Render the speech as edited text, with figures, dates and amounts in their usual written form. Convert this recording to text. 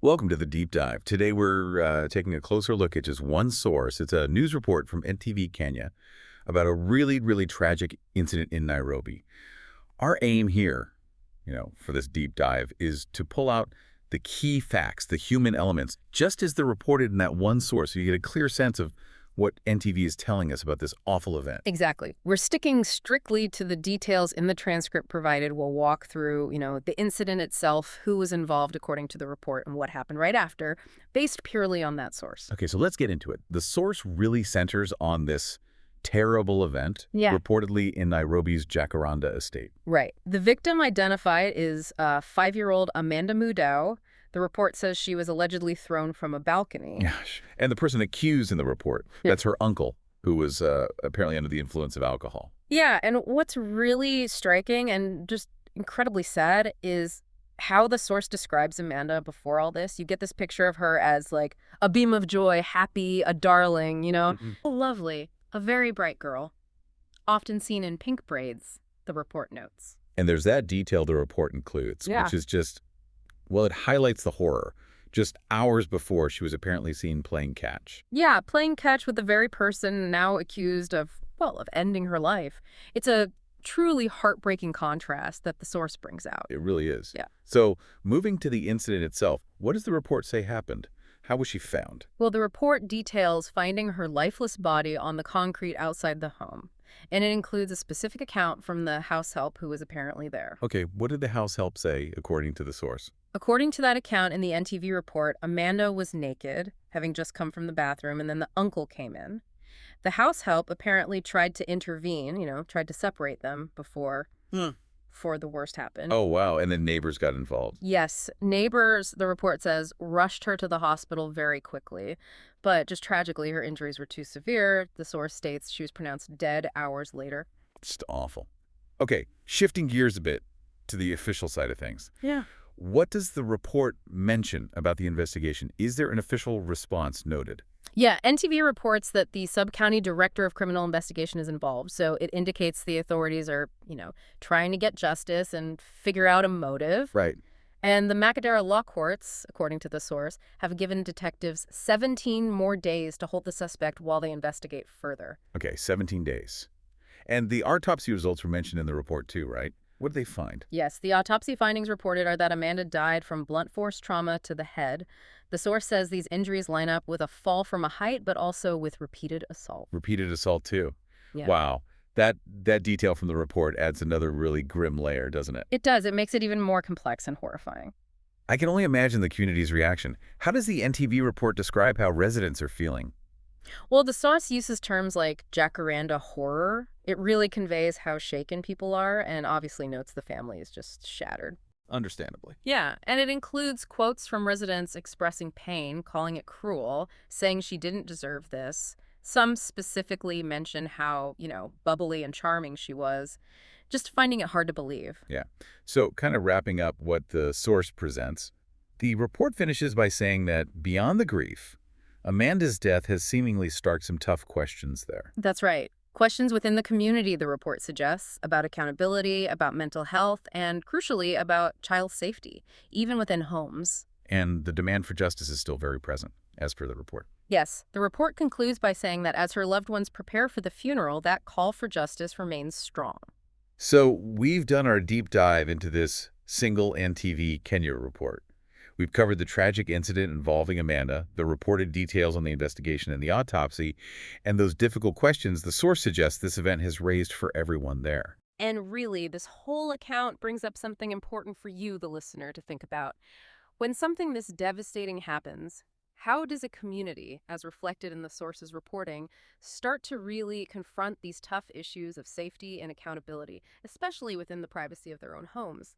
Welcome to the deep dive. Today we're taking a closer look at just one source. It's a news report from NTV Kenya about a really tragic incident in Nairobi. Our aim here, for this deep dive is to pull out the key facts, the human elements, just as they're reported in that one source, so you get a clear sense of what NTV is telling us about this awful event. Exactly. We're sticking strictly to the details in the transcript provided. We'll walk through, the incident itself, who was involved according to the report, and what happened right after, based purely on that source. Okay, so let's get into it. The source really centers on this terrible event, reportedly in Nairobi's Jakaranda estate. Right. The victim identified is 5-year-old Amanda Mudau. The report says she was allegedly thrown from a balcony. Gosh. And the person accused in the report, that's her uncle, who was apparently under the influence of alcohol. Yeah, and what's really striking and just incredibly sad is how the source describes Amanda before all this. You get this picture of her as like a beam of joy, happy, a darling, Lovely, a very bright girl, often seen in pink braids, the report notes. And there's that detail the report includes, which is just, well, it highlights the horror. Just hours before, she was apparently seen playing catch. Yeah, playing catch with the very person now accused of ending her life. It's a truly heartbreaking contrast that the source brings out. It really is. Yeah. So, moving to the incident itself, what does the report say happened? How was she found? Well, the report details finding her lifeless body on the concrete outside the home. And it includes a specific account from the house help who was apparently there. Okay, what did the house help say, according to the source? According to that account in the NTV report, Amanda was naked, having just come from the bathroom, and then the uncle came in. The house help apparently tried to intervene, tried to separate them before the worst happened. Oh, wow. And then neighbors got involved. Yes. Neighbors, the report says, rushed her to the hospital very quickly. But just tragically, her injuries were too severe. The source states she was pronounced dead hours later. Just awful. Okay, shifting gears a bit to the official side of things. Yeah. What does the report mention about the investigation? Is there an official response noted? Yeah, NTV reports that the sub-county director of criminal investigation is involved, so it indicates the authorities are, trying to get justice and figure out a motive. Right. And the Makadara law courts, according to the source, have given detectives 17 more days to hold the suspect while they investigate further. Okay, 17 days. And the autopsy results were mentioned in the report too, right? What did they find? Yes, the autopsy findings reported are that Amanda died from blunt force trauma to the head. The source says these injuries line up with a fall from a height, but also with repeated assault. Repeated assault too. Yeah. Wow. That detail from the report adds another really grim layer, doesn't it? It does. It makes it even more complex and horrifying. I can only imagine the community's reaction. How does the NTV report describe how residents are feeling? Well, the source uses terms like Jakaranda horror. It really conveys how shaken people are and obviously notes the family is just shattered. Understandably. Yeah, and it includes quotes from residents expressing pain, calling it cruel, saying she didn't deserve this. Some specifically mention how, bubbly and charming she was, just finding it hard to believe. Yeah. So kind of wrapping up what the source presents, the report finishes by saying that beyond the grief, Amanda's death has seemingly sparked some tough questions there. That's right. Questions within the community, the report suggests, about accountability, about mental health, and crucially, about child safety, even within homes. And the demand for justice is still very present, as per the report. Yes, the report concludes by saying that as her loved ones prepare for the funeral, that call for justice remains strong. So we've done our deep dive into this single NTV Kenya report. We've covered the tragic incident involving Amanda, the reported details on the investigation and the autopsy, and those difficult questions the source suggests this event has raised for everyone there. And really, this whole account brings up something important for you, the listener, to think about. When something this devastating happens, how does a community, as reflected in the source's reporting, start to really confront these tough issues of safety and accountability, especially within the privacy of their own homes?